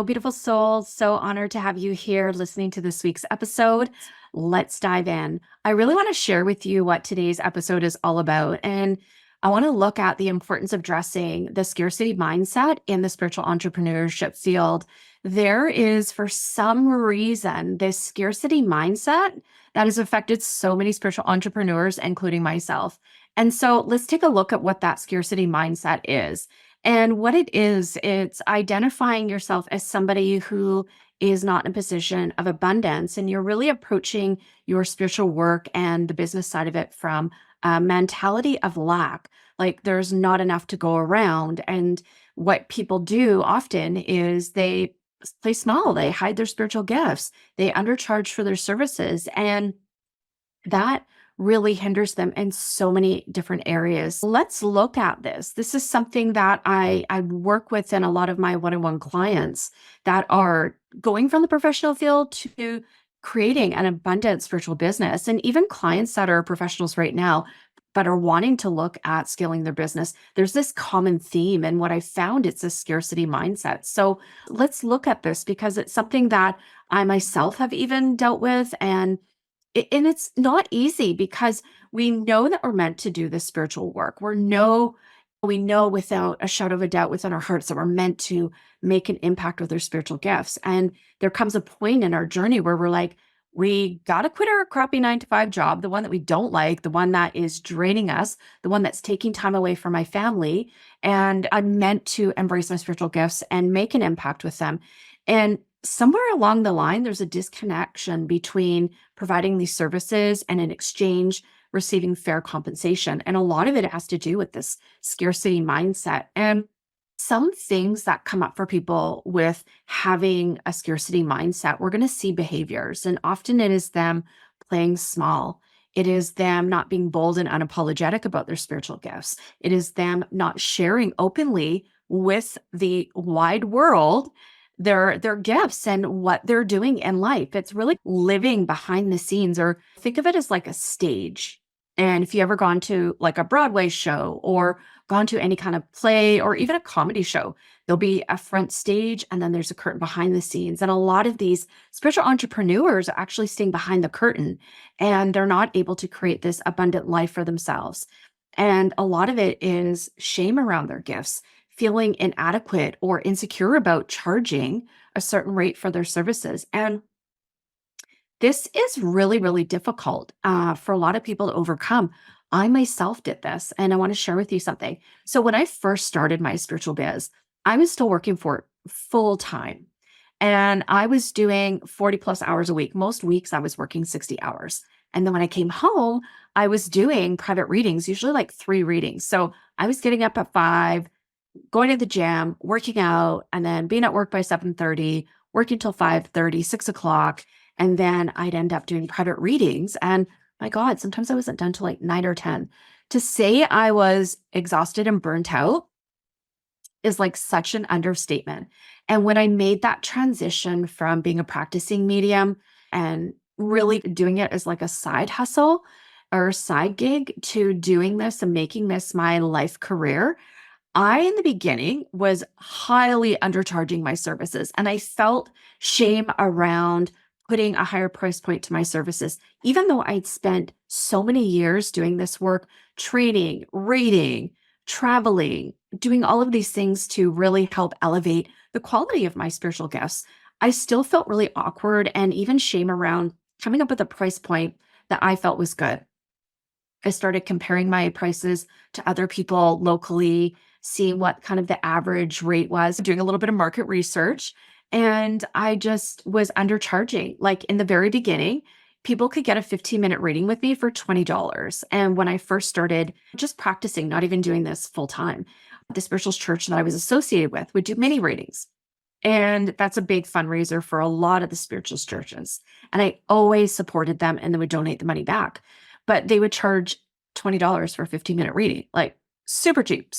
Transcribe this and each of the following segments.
Hello, beautiful soul. So honored to have you here listening to this week's episode. Let's dive in. I really want to share with you what today's episode is all about. And I want to look at the importance of addressing the scarcity mindset in the spiritual entrepreneurship field. There is, for some reason, this scarcity mindset that has affected so many spiritual entrepreneurs, including myself. And so let's take a look at what that scarcity mindset is. And what it is, it's identifying yourself as somebody who is not in a position of abundance. And you're really approaching your spiritual work and the business side of it from a mentality of lack. Like there's not enough to go around. And what people do often is they play small, they hide their spiritual gifts, they undercharge for their services. And that really hinders them in so many different areas. Let's look at this. This is something that I work with in a lot of my one-on-one clients that are going from the professional field to creating an abundant spiritual business, and even clients that are professionals right now but are wanting to look at scaling their business. There's this common theme, and what I found, it's a scarcity mindset. So let's look at this because it's something that I myself have even dealt with, and it's not easy because we know that we're meant to do this spiritual work. We know without a shadow of a doubt within our hearts that we're meant to make an impact with our spiritual gifts. And there comes a point in our journey where we're like, we got to quit our crappy 9 to 5 job, the one that we don't like, the one that is draining us, the one that's taking time away from my family. And I'm meant to embrace my spiritual gifts and make an impact with them. And somewhere along the line, there's a disconnection between providing these services and in exchange, receiving fair compensation. And a lot of it has to do with this scarcity mindset. And some things that come up for people with having a scarcity mindset, we're going to see behaviors. And often it is them playing small. It is them not being bold and unapologetic about their spiritual gifts. It is them not sharing openly with the wide world their gifts and what they're doing in life. It's really living behind the scenes, or think of it as like a stage. And if you ever gone to like a Broadway show or gone to any kind of play or even a comedy show, there'll be a front stage and then there's a curtain behind the scenes. And a lot of these spiritual entrepreneurs are actually staying behind the curtain and they're not able to create this abundant life for themselves. And a lot of it is shame around their gifts, feeling inadequate or insecure about charging a certain rate for their services. And this is really, really difficult for a lot of people to overcome. I myself did this, and I want to share with you something. So, when I first started my spiritual biz, I was still working for it full time, and I was doing 40 plus hours a week. Most weeks, I was working 60 hours. And then when I came home, I was doing private readings, usually like 3 readings. So, I was getting up at 5, going to the gym, working out, and then being at work by 7:30, working till 5:30, 6 o'clock. And then I'd end up doing private readings. And my God, sometimes I wasn't done till like 9 or 10. To say I was exhausted and burnt out is like such an understatement. And when I made that transition from being a practicing medium and really doing it as like a side hustle or a side gig to doing this and making this my life career, I, in the beginning, was highly undercharging my services, and I felt shame around putting a higher price point to my services, even though I'd spent so many years doing this work, training, reading, traveling, doing all of these things to really help elevate the quality of my spiritual gifts. I still felt really awkward and even shame around coming up with a price point that I felt was good. I started comparing my prices to other people locally, seeing what kind of the average rate was, doing a little bit of market research. And I just was undercharging. Like in the very beginning, people could get a 15-minute reading with me for $20. And when I first started just practicing, not even doing this full time, the spiritual church that I was associated with would do mini readings. And that's a big fundraiser for a lot of the spiritual churches. And I always supported them and then would donate the money back. But they would charge $20 for a 15-minute reading, like super cheap,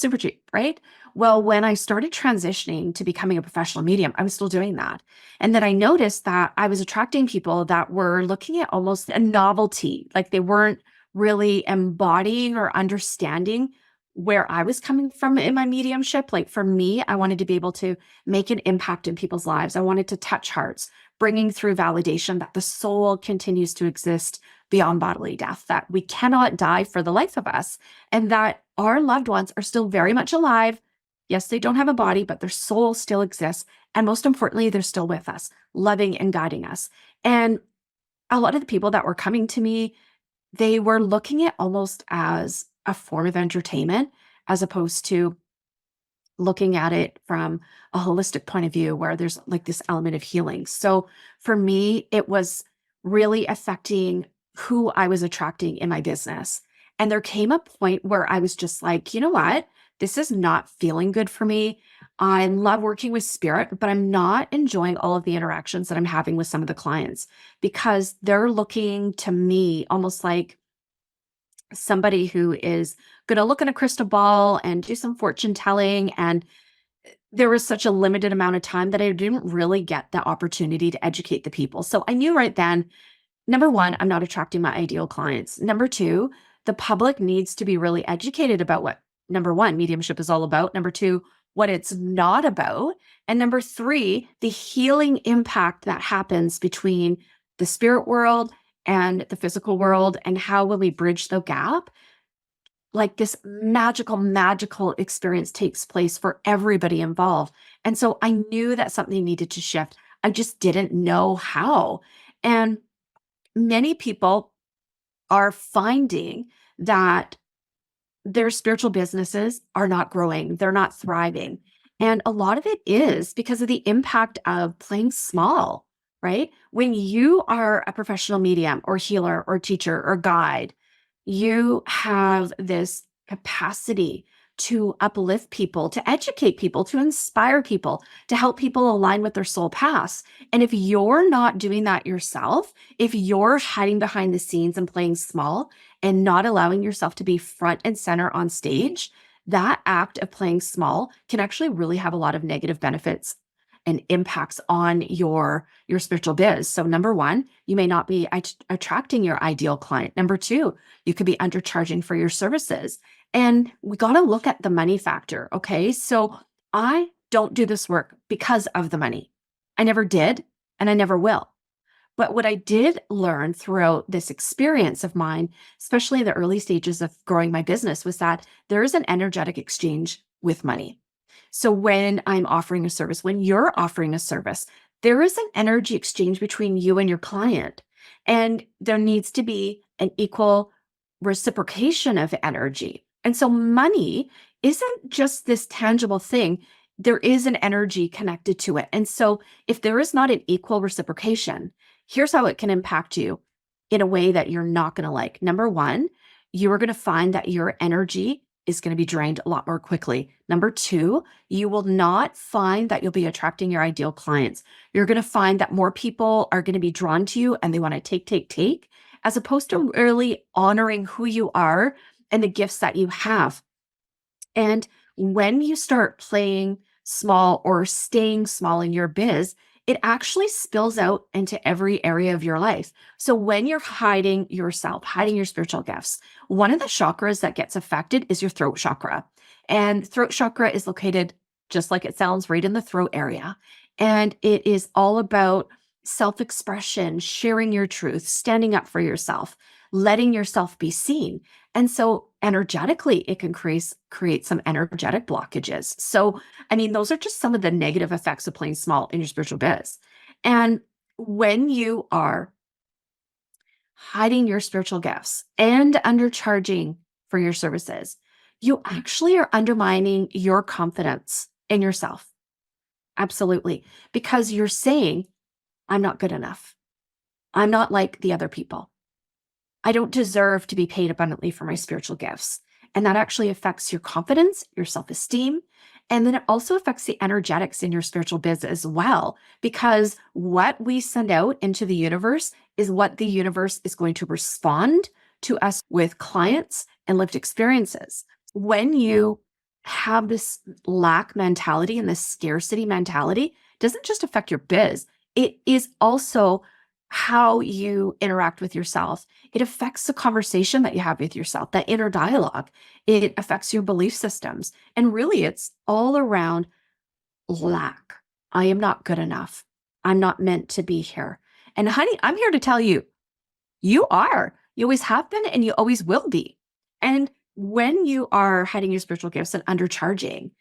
right? Well, when I started transitioning to becoming a professional medium, I was still doing that. And then I noticed that I was attracting people that were looking at almost a novelty, like they weren't really embodying or understanding where I was coming from in my mediumship. Like for me, I wanted to be able to make an impact in people's lives. I wanted to touch hearts, bringing through validation that the soul continues to exist beyond bodily death, that we cannot die for the life of us, and that our loved ones are still very much alive. Yes, they don't have a body, but their soul still exists. And most importantly, they're still with us, loving and guiding us. And a lot of the people that were coming to me, they were looking at almost as a form of entertainment, as opposed to looking at it from a holistic point of view where there's like this element of healing. So for me, it was really affecting who I was attracting in my business. And there came a point where I was just like, you know what? This is not feeling good for me. I love working with spirit, but I'm not enjoying all of the interactions that I'm having with some of the clients because they're looking to me almost like somebody who is going to look in a crystal ball and do some fortune telling. And there was such a limited amount of time that I didn't really get the opportunity to educate the people. So I knew right then, number one, I'm not attracting my ideal clients. Number two, the public needs to be really educated about what, number one, mediumship is all about. Number two, what it's not about. And number three, the healing impact that happens between the spirit world and the physical world, and how when we bridge the gap, like this magical experience takes place for everybody involved. And so I knew that something needed to shift. I just didn't know how. And many people are finding that their spiritual businesses are not growing, they're not thriving. And a lot of it is because of the impact of playing small, right? When you are a professional medium or healer or teacher or guide, you have this capacity to uplift people, to educate people, to inspire people, to help people align with their soul paths. And if you're not doing that yourself, if you're hiding behind the scenes and playing small and not allowing yourself to be front and center on stage, that act of playing small can actually really have a lot of negative benefits and impacts on your spiritual biz. So number one, you may not be attracting your ideal client. Number two, you could be undercharging for your services. And we got to look at the money factor. Okay. So I don't do this work because of the money. I never did, and I never will. But what I did learn throughout this experience of mine, especially in the early stages of growing my business, was that there is an energetic exchange with money. So when I'm offering a service, when you're offering a service, there is an energy exchange between you and your client. And there needs to be an equal reciprocation of energy. And so money isn't just this tangible thing. There is an energy connected to it. And so if there is not an equal reciprocation, here's how it can impact you in a way that you're not going to like. Number one, you are going to find that your energy is going to be drained a lot more quickly. Number two, you will not find that you'll be attracting your ideal clients. You're going to find that more people are going to be drawn to you and they want to take, as opposed to really honoring who you are and the gifts that you have. And when you start playing small or staying small in your biz, it actually spills out into every area of your life. So when you're hiding yourself, hiding your spiritual gifts, one of the chakras that gets affected is your throat chakra. And throat chakra is located, just like it sounds, right in the throat area. And it is all about self-expression, sharing your truth, standing up for yourself, letting yourself be seen. And so energetically, it can create some energetic blockages. So, I mean, those are just some of the negative effects of playing small in your spiritual biz. And when you are hiding your spiritual gifts and undercharging for your services, you actually are undermining your confidence in yourself. Absolutely. Because you're saying, I'm not good enough. I'm not like the other people. I don't deserve to be paid abundantly for my spiritual gifts. And that actually affects your confidence, your self-esteem. And then it also affects the energetics in your spiritual biz as well, because what we send out into the universe is what the universe is going to respond to us with clients and lived experiences. When you have this lack mentality and this scarcity mentality, it doesn't just affect your biz, it is also how you interact with yourself. It affects the conversation that you have with yourself, that inner dialogue. It affects your belief systems. And really, it's all around lack. I am not good enough. I'm not meant to be here. And honey, I'm here to tell you, you are. You always have been and you always will be. And when you are hiding your spiritual gifts and undercharging,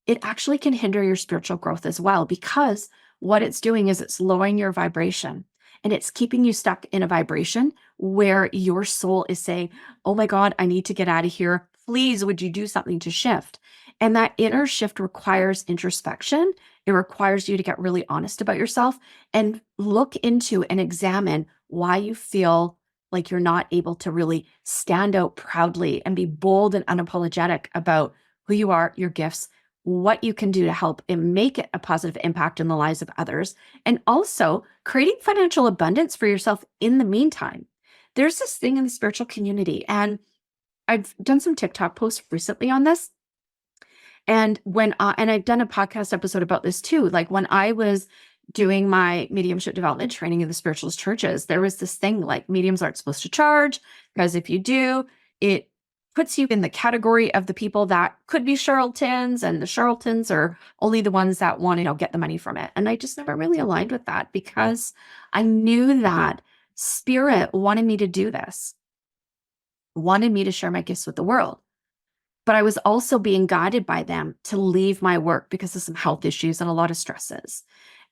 it actually can hinder your spiritual growth as well, because what it's doing is it's lowering your vibration and it's keeping you stuck in a vibration where your soul is saying, oh my God, I need to get out of here. Please, would you do something to shift? And that inner shift requires introspection. It requires you to get really honest about yourself and look into and examine why you feel like you're not able to really stand out proudly and be bold and unapologetic about who you are, your gifts, what you can do to help and make it a positive impact in the lives of others, and also creating financial abundance for yourself in the meantime. There's this thing in the spiritual community, and I've done some TikTok posts recently on this. And I've done a podcast episode about this too. Like when I was doing my mediumship development training in the spiritualist churches, there was this thing like mediums aren't supposed to charge, because if you do, it puts you in the category of the people that could be charlatans, and the charlatans are only the ones that want to, get the money from it. And I just never really aligned with that, because I knew that spirit wanted me to do this, wanted me to share my gifts with the world. But I was also being guided by them to leave my work because of some health issues and a lot of stresses.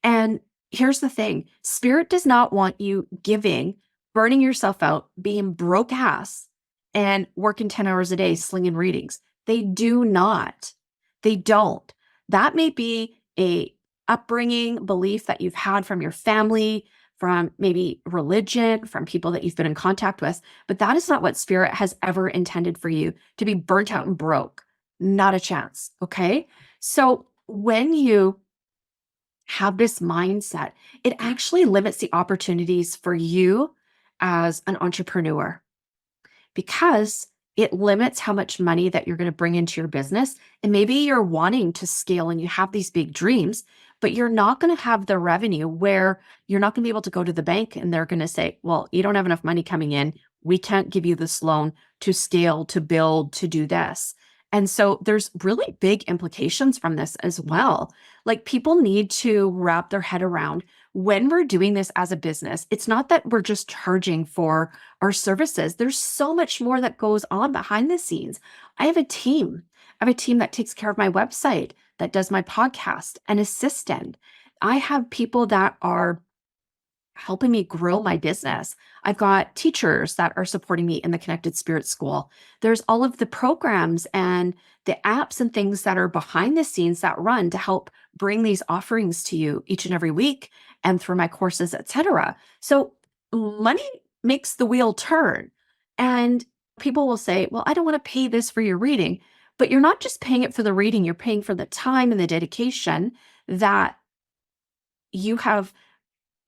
And here's the thing, spirit does not want you giving, burning yourself out, being broke ass, and working 10 hours a day slinging readings. They do not. They don't. That may be a upbringing belief that you've had from your family, from maybe religion, from people that you've been in contact with, but that is not what spirit has ever intended for you, to be burnt out and broke. Not a chance. Okay. So when you have this mindset, it actually limits the opportunities for you as an entrepreneur, because it limits how much money that you're going to bring into your business. And maybe you're wanting to scale and you have these big dreams, but you're not going to have the revenue, where you're not going to be able to go to the bank and they're going to say, well, you don't have enough money coming in. We can't give you this loan to scale, to build, to do this. And so there's really big implications from this as well. Like, people need to wrap their head around, when we're doing this as a business, it's not that we're just charging for our services. There's so much more that goes on behind the scenes. I have a team. I have a team that takes care of my website, that does my podcast, an assistant. I have people that are helping me grow my business. I've got teachers that are supporting me in the Connected Spirit School. There's all of the programs and the apps and things that are behind the scenes that run to help bring these offerings to you each and every week, and through my courses, etc. So money makes the wheel turn. And people will say, well, I don't want to pay this for your reading. But you're not just paying it for the reading, you're paying for the time and the dedication that you have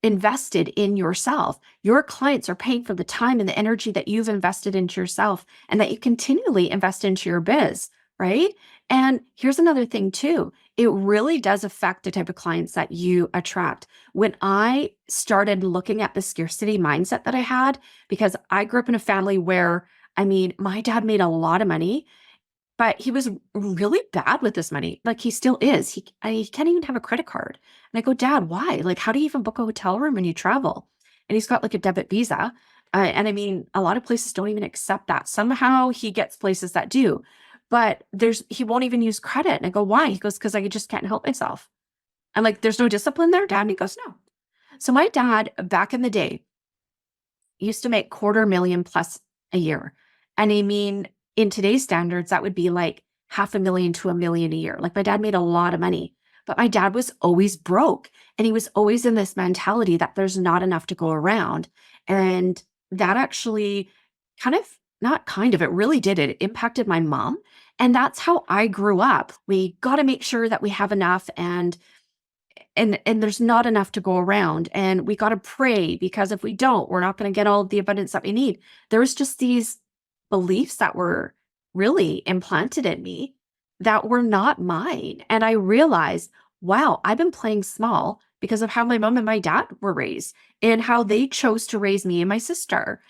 invested in yourself. Your clients are paying for the time and the energy that you've invested into yourself, and that you continually invest into your biz, right? And here's another thing too. It really does affect the type of clients that you attract. When I started looking at the scarcity mindset that I had, because I grew up in a family where, my dad made a lot of money, but he was really bad with this money. Like, he still is. He can't even have a credit card. And I go, Dad, why? Like, how do you even book a hotel room when you travel? And he's got like a debit visa. And a lot of places don't even accept that. Somehow he gets places that do, but he won't even use credit. And I go, why? He goes, because I just can't help myself. I'm like, there's no discipline there, Dad? And he goes, no. So my dad, back in the day, used to make 250,000 plus a year. And in today's standards, that would be like 500,000 to 1 million a year. Like, my dad made a lot of money, but my dad was always broke. And he was always in this mentality that there's not enough to go around. And that actually it really did. It impacted my mom. And that's how I grew up. We got to make sure that we have enough, and there's not enough to go around, and we got to pray, because if we don't, we're not going to get all the abundance that we need. There was just these beliefs that were really implanted in me that were not mine. And I realized, wow, I've been playing small because of how my mom and my dad were raised and how they chose to raise me and my sister.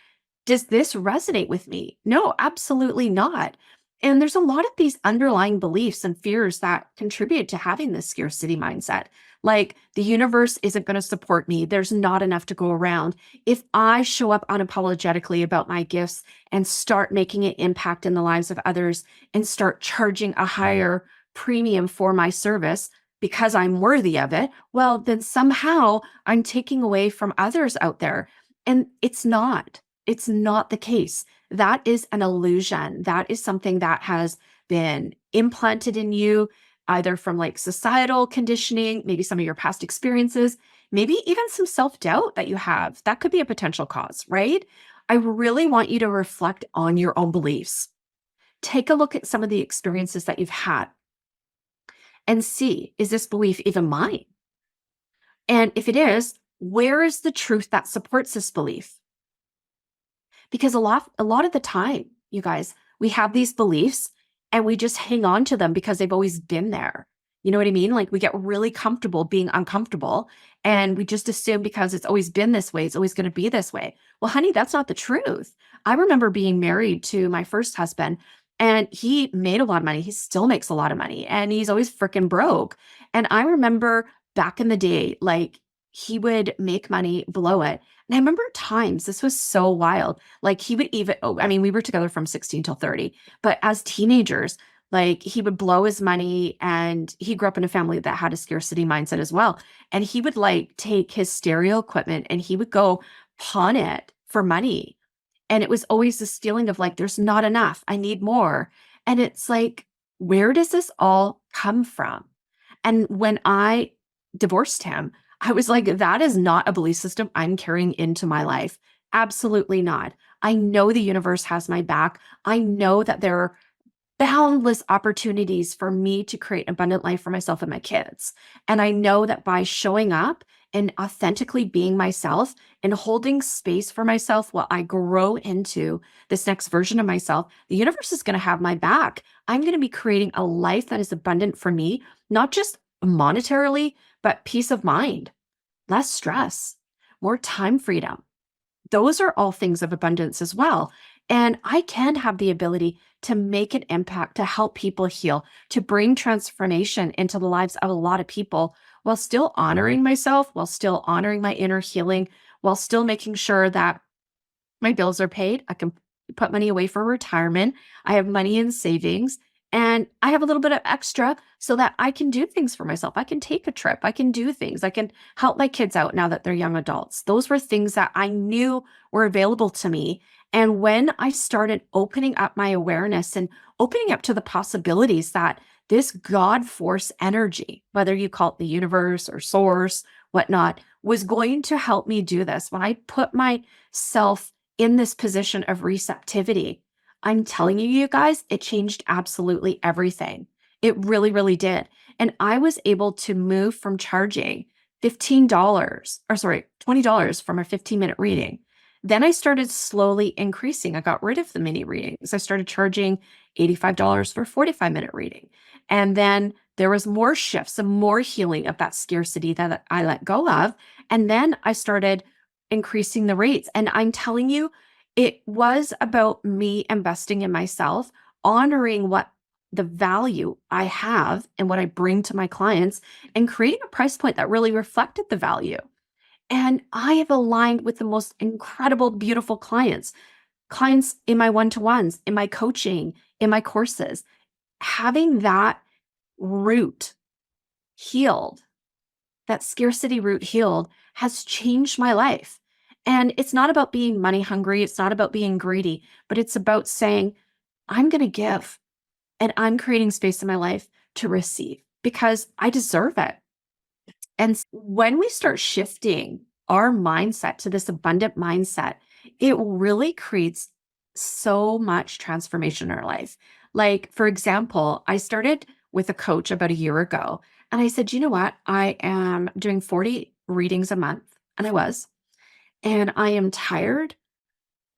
Does this resonate with me? No, absolutely not. And there's a lot of these underlying beliefs and fears that contribute to having this scarcity mindset. Like the universe isn't going to support me. There's not enough to go around. If I show up unapologetically about my gifts and start making an impact in the lives of others and start charging a higher premium for my service because I'm worthy of it, well, then somehow I'm taking away from others out there. And it's not. It's not the case. That is an illusion. That is something that has been implanted in you, either from like societal conditioning, maybe some of your past experiences, maybe even some self doubt that you have. That could be a potential cause, right? I really want you to reflect on your own beliefs. Take a look at some of the experiences that you've had and see, is this belief even mine? And if it is, where is the truth that supports this belief? Because a lot of the time, you guys, we have these beliefs and we just hang on to them because they've always been there. You know what I mean? Like we get really comfortable being uncomfortable and we just assume because it's always been this way, it's always going to be this way. Well, honey, that's not the truth. I remember being married to my first husband and he made a lot of money. He still makes a lot of money and he's always freaking broke. And I remember back in the day, like he would make money, blow it. And I remember times, this was so wild. Like he would even, oh, I mean, we were together from 16 till 30, but as teenagers, like he would blow his money and he grew up in a family that had a scarcity mindset as well. And he would like take his stereo equipment and he would go pawn it for money. And it was always this feeling of like, there's not enough. I need more. And it's like, where does this all come from? And when I divorced him, I was like, that is not a belief system I'm carrying into my life. Absolutely not. I know the universe has my back. I know that there are boundless opportunities for me to create an abundant life for myself and my kids. And I know that by showing up and authentically being myself and holding space for myself while I grow into this next version of myself, the universe is going to have my back. I'm going to be creating a life that is abundant for me, not just monetarily, but peace of mind, less stress, more time freedom. Those are all things of abundance as well. And I can have the ability to make an impact, to help people heal, to bring transformation into the lives of a lot of people while still honoring myself, while still honoring my inner healing, while still making sure that my bills are paid. I can put money away for retirement. I have money in savings and I have a little bit of extra so that I can do things for myself. I can take a trip. I can do things. I can help my kids out now that they're young adults. Those were things that I knew were available to me. And when I started opening up my awareness and opening up to the possibilities that this God force energy, whether you call it the universe or source, whatnot, was going to help me do this, when I put myself in this position of receptivity, I'm telling you, you guys, it changed absolutely everything. It really, really did. And I was able to move from charging $15 or sorry, $20 from a 15-minute reading. Then I started slowly increasing. I got rid of the mini readings. I started charging $85 for a 45-minute reading. And then there was more shifts and more healing of that scarcity that I let go of. And then I started increasing the rates. And I'm telling you, it was about me investing in myself, honoring what the value I have and what I bring to my clients, and creating a price point that really reflected the value. And I have aligned with the most incredible, beautiful clients in my one-to-ones, in my coaching, in my courses. Having that root healed, that scarcity root healed, has changed my life. And it's not about being money hungry. It's not about being greedy, but it's about saying, I'm going to give and I'm creating space in my life to receive because I deserve it. And when we start shifting our mindset to this abundant mindset, it really creates so much transformation in our life. Like, for example, I started with a coach about a year ago, and I said, you know what? I am doing 40 readings a month, and I was, and I am tired.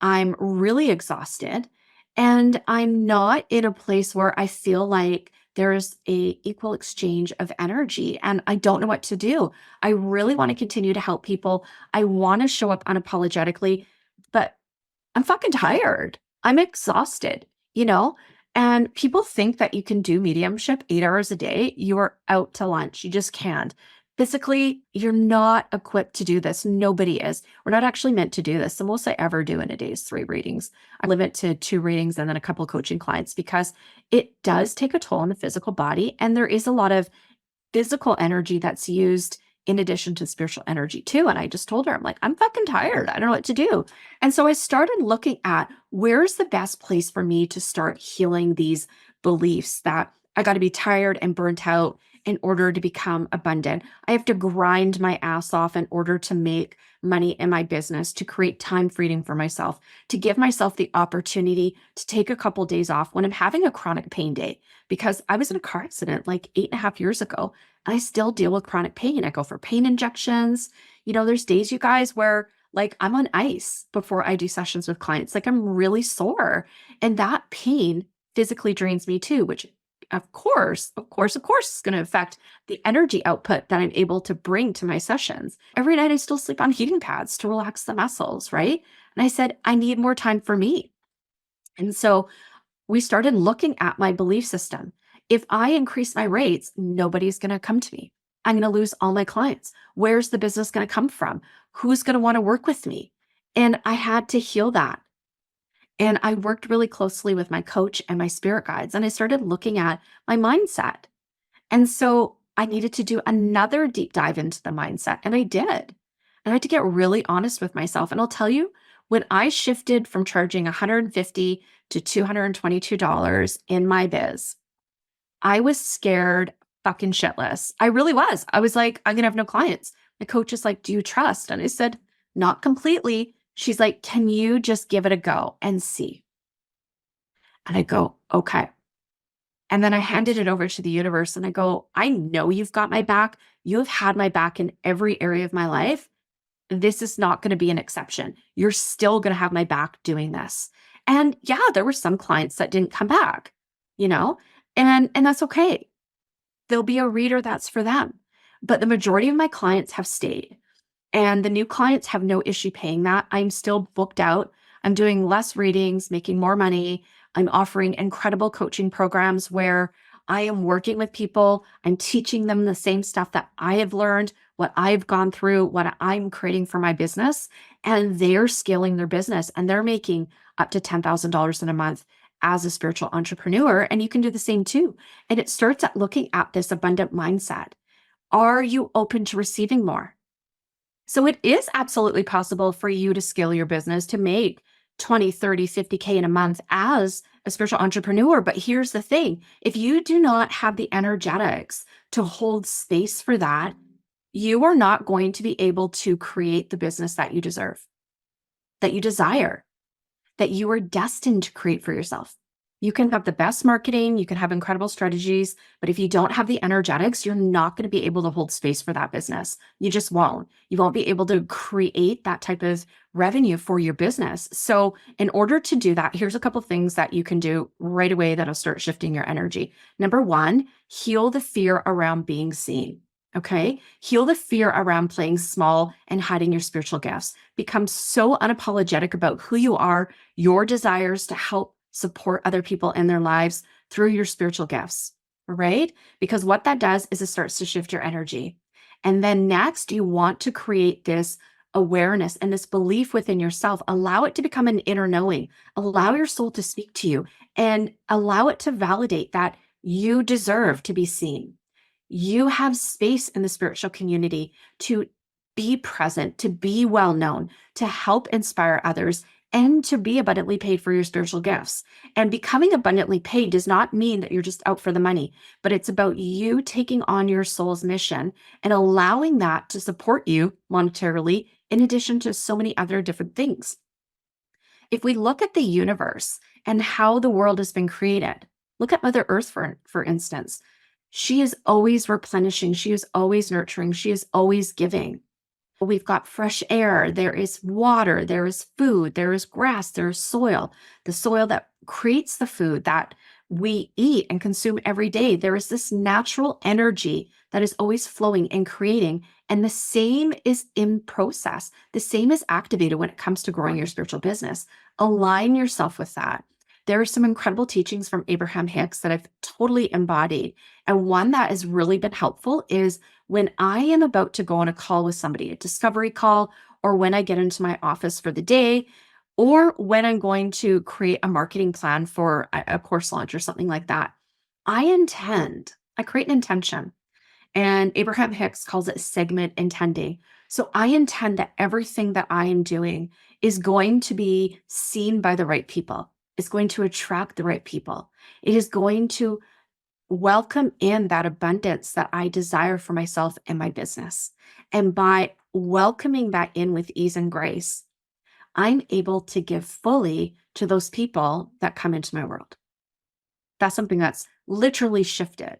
I'm really exhausted, and I'm not in a place where I feel like there is a equal exchange of energy, and I don't know what to do. I really want to continue to help people. I want to show up unapologetically, but I'm fucking tired. I'm exhausted, you know? And people think that you can do mediumship 8 hours a day. You are out to lunch. You just can't. Physically, you're not equipped to do this. Nobody is. We're not actually meant to do this. The most I ever do in a day is 3 readings. I limit to 2 readings and then a couple coaching clients because it does take a toll on the physical body. And there is a lot of physical energy that's used in addition to spiritual energy too. And I just told her, I'm like, I'm fucking tired. I don't know what to do. And so I started looking at where's the best place for me to start healing these beliefs that I got to be tired and burnt out in order to become abundant. I have to grind my ass off in order to make money in my business, to create time freedom for myself, to give myself the opportunity to take a couple days off when I'm having a chronic pain day. Because I was in a car accident like 8.5 years ago. I still deal with chronic pain. I go for pain injections. There's days, you guys, where like I'm on ice before I do sessions with clients. Like I'm really sore. And that pain physically drains me too, which of course, is going to affect the energy output that I'm able to bring to my sessions. Every night I still sleep on heating pads to relax the muscles, right? And I said, I need more time for me. And so we started looking at my belief system. If I increase my rates, nobody's going to come to me. I'm going to lose all my clients. Where's the business going to come from? Who's going to want to work with me? And I had to heal that. And I worked really closely with my coach and my spirit guides, and I started looking at my mindset. And so I needed to do another deep dive into the mindset, and I did. And I had to get really honest with myself. And I'll tell you, when I shifted from charging $150 to $222 in my biz, I was scared fucking shitless. I really was. I was like, I'm going to have no clients. My coach is like, do you trust? And I said, not completely. She's like, can you just give it a go and see? And I go, okay. And then I handed it over to the universe and I go, I know you've got my back. You have had my back in every area of my life. This is not going to be an exception. You're still going to have my back doing this. And yeah, there were some clients that didn't come back, you know, and that's okay. There'll be a reader that's for them. But the majority of my clients have stayed. And the new clients have no issue paying that. I'm still booked out. I'm doing less readings, making more money. I'm offering incredible coaching programs where I am working with people. I'm teaching them the same stuff that I have learned, what I've gone through, what I'm creating for my business. And they're scaling their business and they're making up to $10,000 in a month as a spiritual entrepreneur. And you can do the same too. And it starts at looking at this abundant mindset. Are you open to receiving more? So it is absolutely possible for you to scale your business to make 20, 30, 50K in a month as a spiritual entrepreneur. But here's the thing. If you do not have the energetics to hold space for that, you are not going to be able to create the business that you deserve, that you desire, that you are destined to create for yourself. You can have the best marketing, you can have incredible strategies, but if you don't have the energetics, you're not going to be able to hold space for that business. You just won't. You won't be able to create that type of revenue for your business. So in order to do that, here's a couple things that you can do right away that'll start shifting your energy. Number one, heal the fear around being seen. Okay. Heal the fear around playing small and hiding your spiritual gifts. Become so unapologetic about who you are, your desires to help support other people in their lives through your spiritual gifts, right? Because what that does is it starts to shift your energy. And then next, you want to create this awareness and this belief within yourself. Allow it to become an inner knowing. Allow your soul to speak to you and allow it to validate that you deserve to be seen. You have space in the spiritual community to be present, to be well known, to help inspire others, and to be abundantly paid for your spiritual gifts. And becoming abundantly paid does not mean that you're just out for the money, but it's about you taking on your soul's mission and allowing that to support you monetarily, in addition to so many other different things. If we look at the universe and how the world has been created, look at Mother Earth, for instance. She is always replenishing. She is always nurturing. She is always giving. We've got fresh air, there is water, there is food, there is grass, there is soil, the soil that creates the food that we eat and consume every day. There is this natural energy that is always flowing and creating. And the same is in process. The same is activated when it comes to growing your spiritual business. Align yourself with that. There are some incredible teachings from Abraham Hicks that I've totally embodied. And one that has really been helpful is when I am about to go on a call with somebody, a discovery call, or when I get into my office for the day, or when I'm going to create a marketing plan for a course launch or something like that, I create an intention. And Abraham Hicks calls it segment intending. So I intend that everything that I am doing is going to be seen by the right people. It's going to attract the right people. It is going to welcome in that abundance that I desire for myself and my business. And by welcoming that in with ease and grace, I'm able to give fully to those people that come into my world. That's something that's literally shifted.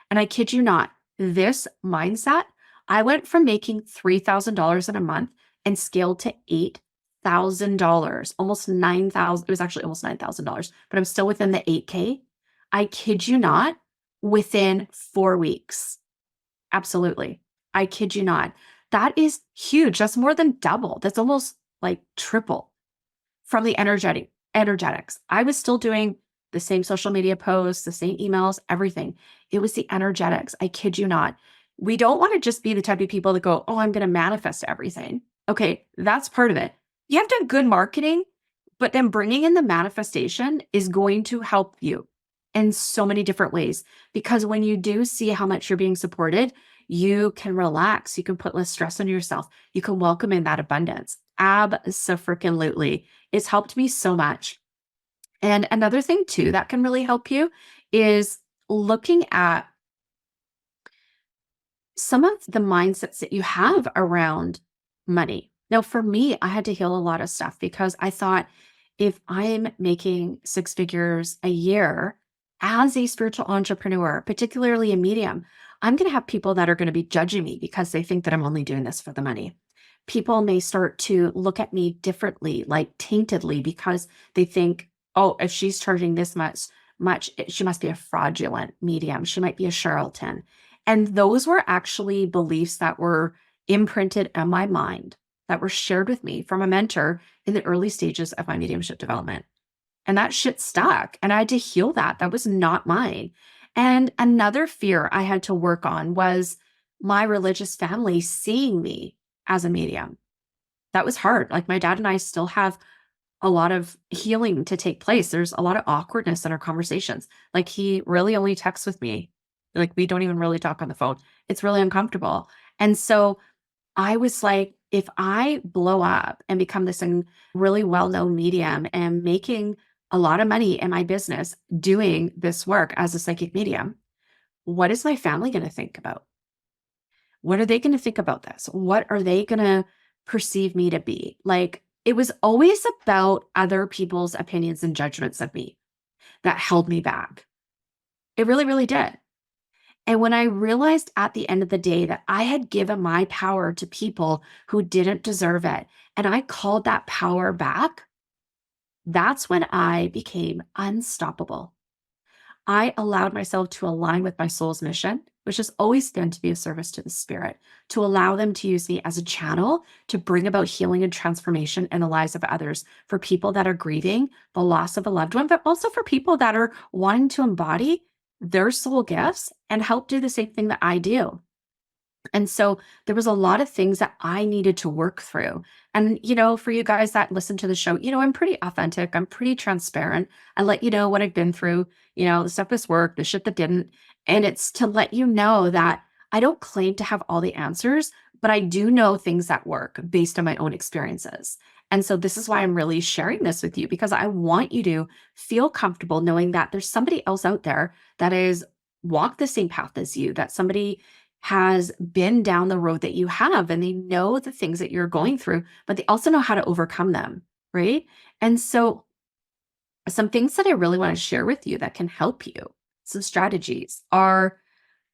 And I kid you not, this mindset, I went from making $3,000 in a month and scaled to $8,000, almost 9,000. It was actually almost $9,000, but I'm still within the 8K. I kid you not, within 4 weeks. Absolutely. I kid you not. That is huge. That's more than double. That's almost like triple from the energetics. I was still doing the same social media posts, the same emails, everything. It was the energetics. I kid you not. We don't want to just be the type of people that go, oh, I'm going to manifest everything. Okay, that's part of it. You have to have good marketing, but then bringing in the manifestation is going to help you in so many different ways. Because when you do see how much you're being supported, you can relax. You can put less stress on yourself. You can welcome in that abundance. Abso-freaking-lutely. It's helped me so much. And another thing too that can really help you is looking at some of the mindsets that you have around money. Now, for me, I had to heal a lot of stuff because I thought if I'm making six figures a year as a spiritual entrepreneur, particularly a medium, I'm going to have people that are going to be judging me because they think that I'm only doing this for the money. People may start to look at me differently, like taintedly, because they think, oh, if she's charging this much, she must be a fraudulent medium. She might be a charlatan. And those were actually beliefs that were imprinted in my mind, that were shared with me from a mentor in the early stages of my mediumship development. And that shit stuck. And I had to heal that. That was not mine. And another fear I had to work on was my religious family seeing me as a medium. That was hard. Like my dad and I still have a lot of healing to take place. There's a lot of awkwardness in our conversations. Like he really only texts with me. Like we don't even really talk on the phone. It's really uncomfortable. And so I was like, if I blow up and become this really well-known medium and making a lot of money in my business doing this work as a psychic medium, what is my family going to think about? What are they going to think about this? What are they going to perceive me to be? Like it was always about other people's opinions and judgments of me that held me back. It really, really did. And when I realized at the end of the day that I had given my power to people who didn't deserve it, and I called that power back, that's when I became unstoppable. I allowed myself to align with my soul's mission, which has always been to be of service to the spirit, to allow them to use me as a channel to bring about healing and transformation in the lives of others, for people that are grieving the loss of a loved one, but also for people that are wanting to embody their soul gifts and help do the same thing that I do. And so there was a lot of things that I needed to work through. And, for you guys that listen to the show, I'm pretty authentic. I'm pretty transparent. I let you know what I've been through, the stuff that's worked, the shit that didn't. And it's to let you know that I don't claim to have all the answers, but I do know things that work based on my own experiences. And so this is why I'm really sharing this with you, because I want you to feel comfortable knowing that there's somebody else out there that is walked the same path as you, that somebody has been down the road that you have, and they know the things that you're going through, but they also know how to overcome them, right? And so some things that I really want to share with you that can help you, some strategies are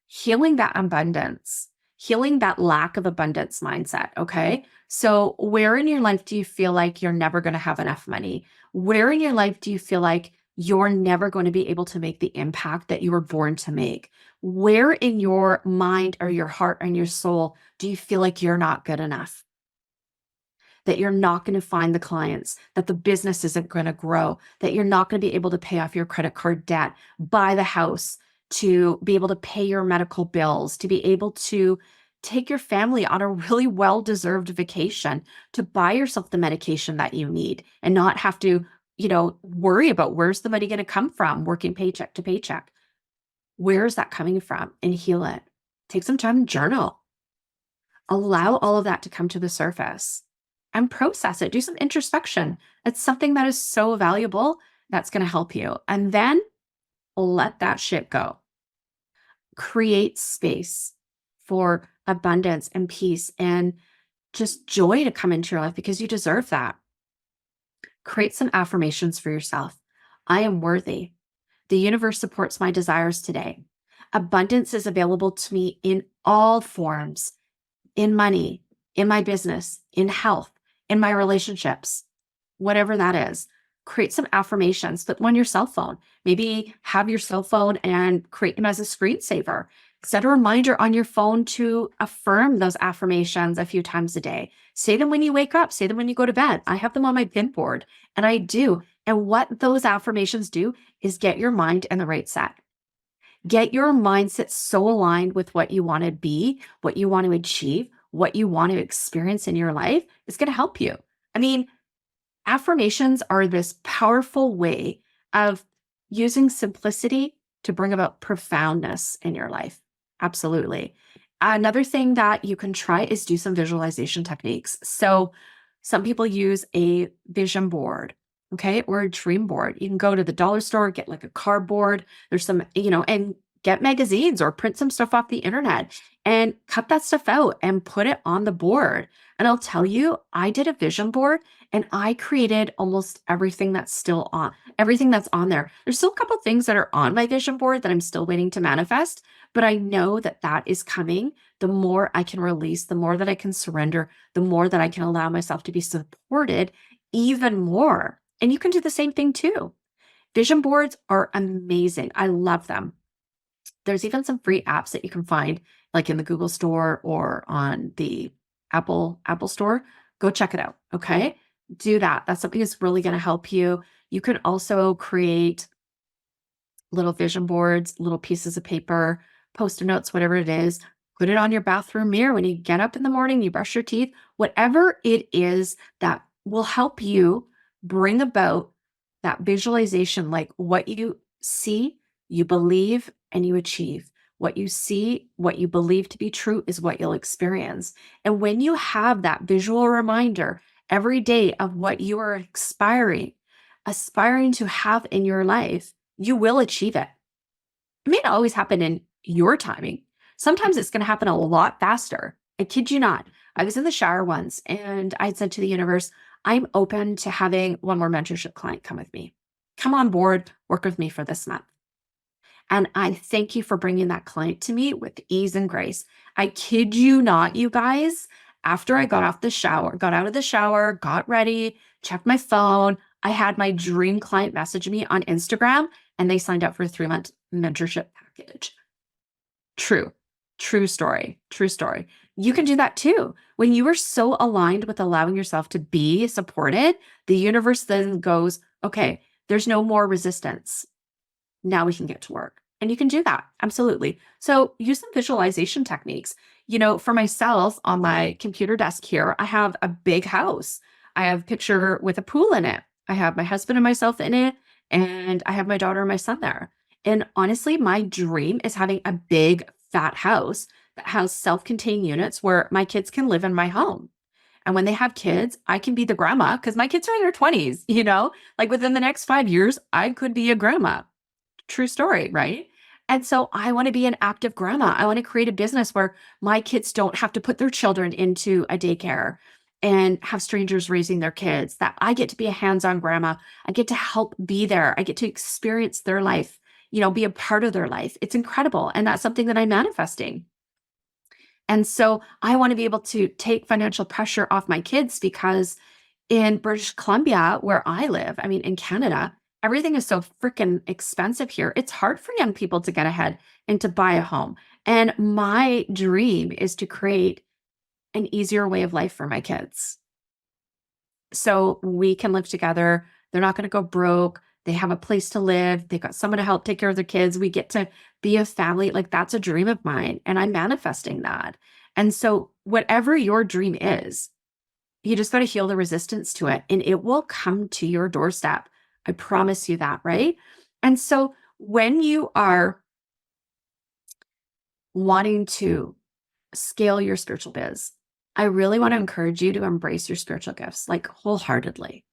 healing that abundance, healing that lack of abundance mindset, okay? So where in your life do you feel like you're never going to have enough money? Where in your life do you feel like you're never going to be able to make the impact that you were born to make. Where in your mind or your heart and your soul do you feel like you're not good enough? That you're not going to find the clients, that the business isn't going to grow, that you're not going to be able to pay off your credit card debt, buy the house, to be able to pay your medical bills, to be able to take your family on a really well-deserved vacation, to buy yourself the medication that you need and not have to, worry about where's the money going to come from, working paycheck to paycheck. Where is that coming from? And heal it. Take some time and journal. Allow all of that to come to the surface and process it. Do some introspection. It's something that is so valuable that's going to help you. And then let that shit go. Create space for abundance and peace and just joy to come into your life because you deserve that. Create some affirmations for yourself. I am worthy. The universe supports my desires today. Abundance is available to me in all forms, in money, in my business, in health, in my relationships, whatever that is. Create some affirmations, put them on your cell phone. Maybe have your cell phone and create them as a screensaver. Set a reminder on your phone to affirm those affirmations a few times a day. Say them when you wake up, say them when you go to bed. I have them on my pin board, and I do. And what those affirmations do is get your mind in the right set. Get your mindset so aligned with what you want to be, what you want to achieve, what you want to experience in your life. It's going to help you. I mean, affirmations are this powerful way of using simplicity to bring about profoundness in your life. Absolutely. Another thing that you can try is do some visualization techniques. So some people use a vision board, okay, or a dream board. You can go to the dollar store, get like a cardboard. There's some, and get magazines or print some stuff off the internet and cut that stuff out and put it on the board. And I'll tell you, I did a vision board and I created almost everything that's on there. There's still a couple things that are on my vision board that I'm still waiting to manifest, but I know that that is coming. The more I can release, the more that I can surrender, the more that I can allow myself to be supported even more. And you can do the same thing too. Vision boards are amazing. I love them. There's even some free apps that you can find like in the Google store or on the Apple store. Go check it out. Okay. Do that. That's something that's really going to help you. You can also create little vision boards, little pieces of paper, post-it notes, whatever it is. Put it on your bathroom mirror when you get up in the morning, you brush your teeth, whatever it is that will help you bring about that visualization, like what you see, you believe, and you achieve. What you see, what you believe to be true is what you'll experience. And when you have that visual reminder every day of what you are aspiring to have in your life, you will achieve it. It may not always happen in your timing. Sometimes it's going to happen a lot faster. I kid you not. I was in the shower once and I said to the universe, I'm open to having one more mentorship client come with me. Come on board, work with me for this month. And I thank you for bringing that client to me with ease and grace. I kid you not, you guys. After I got out of the shower, got ready, checked my phone, I had my dream client message me on Instagram and they signed up for a 3-month mentorship package. True story. You can do that too. When you are so aligned with allowing yourself to be supported, the universe then goes, okay, there's no more resistance. Now we can get to work. And you can do that. Absolutely. So use some visualization techniques. For myself on my computer desk here, I have a big house. I have a picture with a pool in it. I have my husband and myself in it, and I have my daughter and my son there. And honestly, my dream is having a big, fat house that has self-contained units where my kids can live in my home. And when they have kids, I can be the grandma because my kids are in their 20s, like within the next 5 years, I could be a grandma. True story, right? And so I want to be an active grandma. I want to create a business where my kids don't have to put their children into a daycare and have strangers raising their kids, that I get to be a hands-on grandma. I get to help be there. I get to experience their life, be a part of their life. It's incredible. And that's something that I'm manifesting. And so I want to be able to take financial pressure off my kids because in British Columbia, where I live, in Canada, everything is so freaking expensive here. It's hard for young people to get ahead and to buy a home. And my dream is to create an easier way of life for my kids so we can live together. They're not going to go broke. They have a place to live. They got someone to help take care of their kids. We get to be a family. Like that's a dream of mine. And I'm manifesting that. And so, whatever your dream is, you just got to heal the resistance to it and it will come to your doorstep. I promise you that, right? And so, when you are wanting to scale your spiritual biz, I really want to encourage you to embrace your spiritual gifts like wholeheartedly.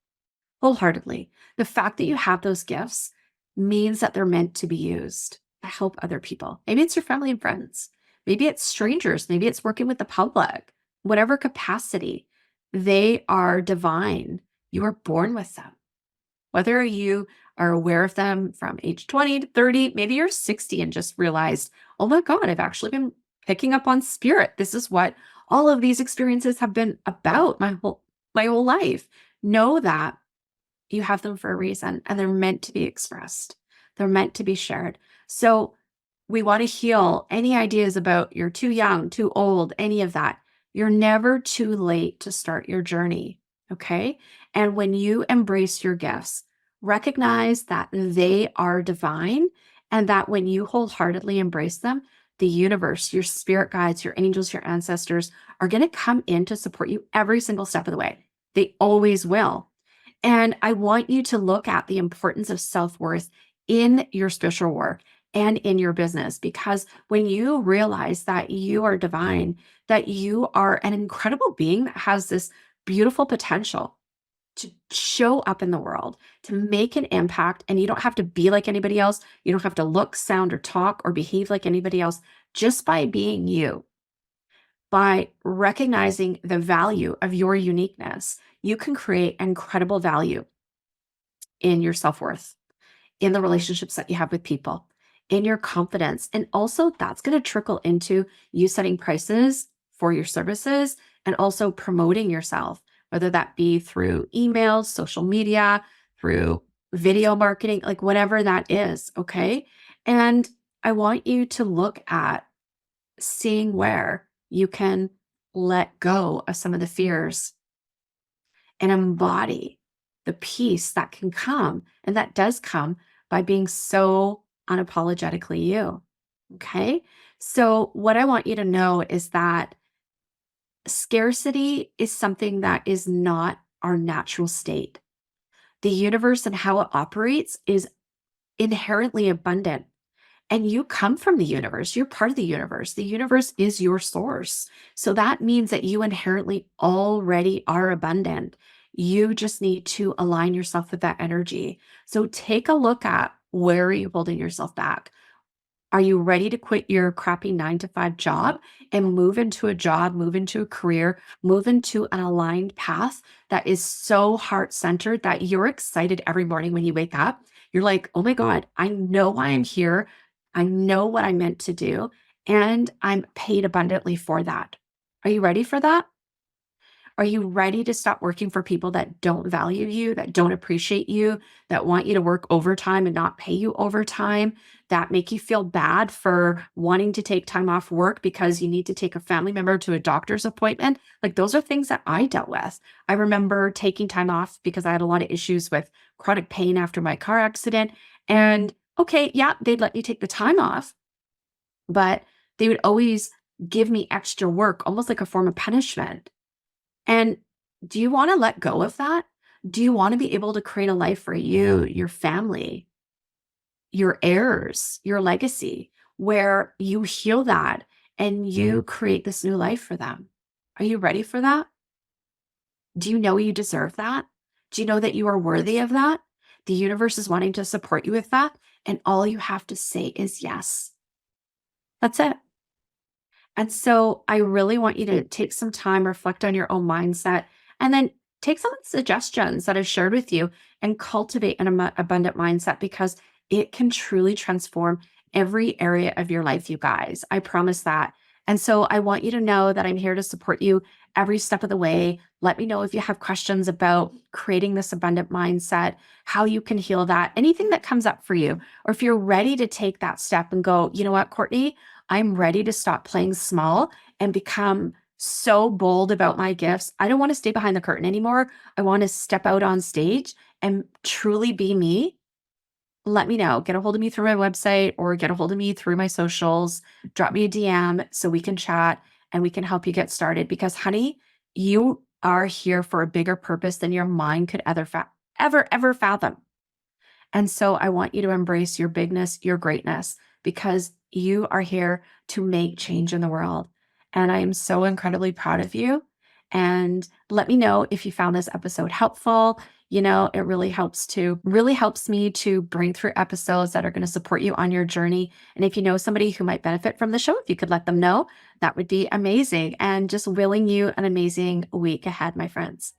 Wholeheartedly. The fact that you have those gifts means that they're meant to be used to help other people. Maybe it's your family and friends. Maybe it's strangers. Maybe it's working with the public. Whatever capacity, they are divine. You are born with them. Whether you are aware of them from age 20 to 30, maybe you're 60 and just realized, oh my God, I've actually been picking up on spirit. This is what all of these experiences have been about my whole life. Know that you have them for a reason and they're meant to be expressed. They're meant to be shared. So we want to heal any ideas about you're too young, too old, any of that. You're never too late to start your journey. Okay. And when you embrace your gifts, recognize that they are divine and that when you wholeheartedly embrace them, the universe, your spirit guides, your angels, your ancestors are going to come in to support you every single step of the way. They always will. And I want you to look at the importance of self-worth in your spiritual work and in your business, because when you realize that you are divine, that you are an incredible being that has this beautiful potential to show up in the world, to make an impact, and you don't have to be like anybody else. You don't have to look, sound, or talk or behave like anybody else. Just by being you, by recognizing the value of your uniqueness, you can create incredible value in your self-worth, in the relationships that you have with people, in your confidence. And also that's going to trickle into you setting prices for your services and also promoting yourself, whether that be through emails, social media, through video marketing, like whatever that is. Okay. And I want you to look at seeing where you can let go of some of the fears and embody the peace that can come, and that does come by being so unapologetically you. Okay. So, what I want you to know is that scarcity is something that is not our natural state. The universe and how it operates is inherently abundant. And you come from the universe. You're part of the universe. The universe is your source. So that means that you inherently already are abundant. You just need to align yourself with that energy. So take a look at, where are you holding yourself back? Are you ready to quit your crappy 9 to 5 job and move into a job, move into a career, move into an aligned path that is so heart centered that you're excited every morning when you wake up? You're like, oh my God, I know why I'm here. I know what I'm meant to do, and I'm paid abundantly for that. Are you ready for that? Are you ready to stop working for people that don't value you, that don't appreciate you, that want you to work overtime and not pay you overtime, that make you feel bad for wanting to take time off work because you need to take a family member to a doctor's appointment? Like, those are things that I dealt with. I remember taking time off because I had a lot of issues with chronic pain after my car accident. And okay, yeah, they'd let me take the time off, but they would always give me extra work, almost like a form of punishment. And do you want to let go of that? Do you want to be able to create a life for you, your family, your heirs, your legacy, where you heal that and you create this new life for them? Are you ready for that? Do you know you deserve that? Do you know that you are worthy of that? The universe is wanting to support you with that. And all you have to say is yes. That's it. And so I really want you to take some time, reflect on your own mindset, and then take some of the suggestions that I've shared with you and cultivate an abundant mindset, because it can truly transform every area of your life, you guys. I promise that. And so I want you to know that I'm here to support you every step of the way. Let me know if you have questions about creating this abundant mindset, how you can heal that, anything that comes up for you, or if you're ready to take that step and go, you know what, Courtney, I'm ready to stop playing small and become so bold about my gifts. I don't want to stay behind the curtain anymore. I want to step out on stage and truly be me. Let me know. Get a hold of me through my website or get a hold of me through my socials. Drop me a DM so we can chat and we can help you get started because, honey, you are here for a bigger purpose than your mind could ever fathom. And so I want you to embrace your bigness, your greatness, because you are here to make change in the world. And I am so incredibly proud of you. And let me know if you found this episode helpful. It really helps me to bring through episodes that are going to support you on your journey. And if you know somebody who might benefit from the show, if you could let them know, that would be amazing. And just willing you an amazing week ahead, my friends.